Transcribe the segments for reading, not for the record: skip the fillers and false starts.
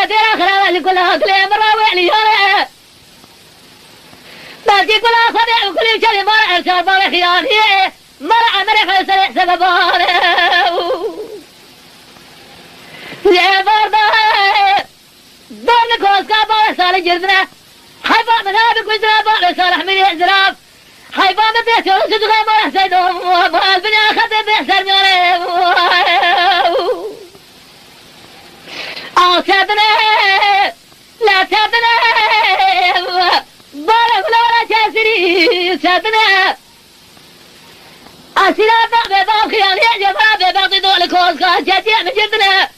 ترى خلاص كلها كل مرة وعلي هلا بس كلها خدع وكل شيء مرة أرسل مرة خيانية مرة مرة فسر سببان يا برضه دون كوس كابا سال جردنا حيفا من هذا كوزنا بار صالح من الزراف حيفا من بيت ورسد غير سيدهم وبال بني أخذ بيحسر نوري سادنا لا سادنا بارك ولا تسري سادنا أسيرا باب خيال يجب باب دول كوس كاجتي من جردنا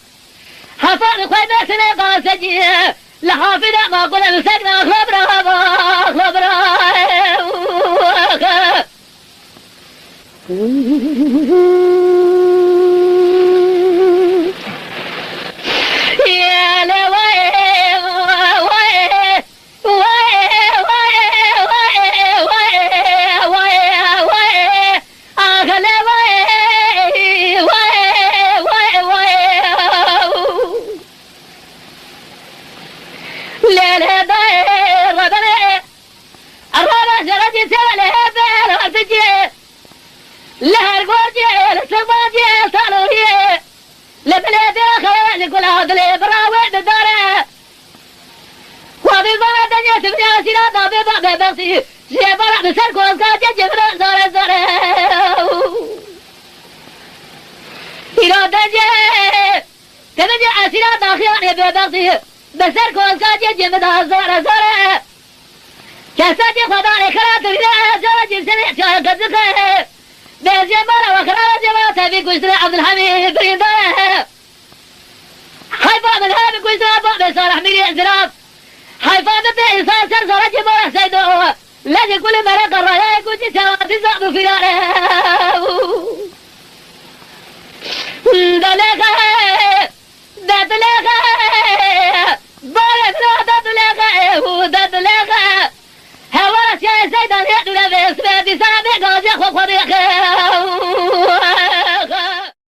حفاظ خوينا سنة قاسجي لحافظة ما قل مسكنا خبرها يا لوي لها القوجي للسباجي صالوري لبلاد خيال كل هذا الابراوي بالدار وفي البلد دنيا تبني سيرا ضابي بغسي زي برع بسركو اسكاجي جبرا زار إلى دنيا تبني سيرا داخياني بغسي بسركو اسكاجي جبرا زار كاساتي خداني خلات ريلا زواجي سنة شاية قدسك بيزي مرة وخرارة جماعة في كوشتري عبد الحميد بريدة حيفا من هذا كوشتري عبد صالح ميري اعتراف حيفا من بإنسان سرسرة جماعة سيدو لجي كل مرة قرر يكوشي سواتي زعب في ناره دلقة بارك لا دلقة هوا يا سيدان يا دولة بس بدي سامي قاضي خو خريقة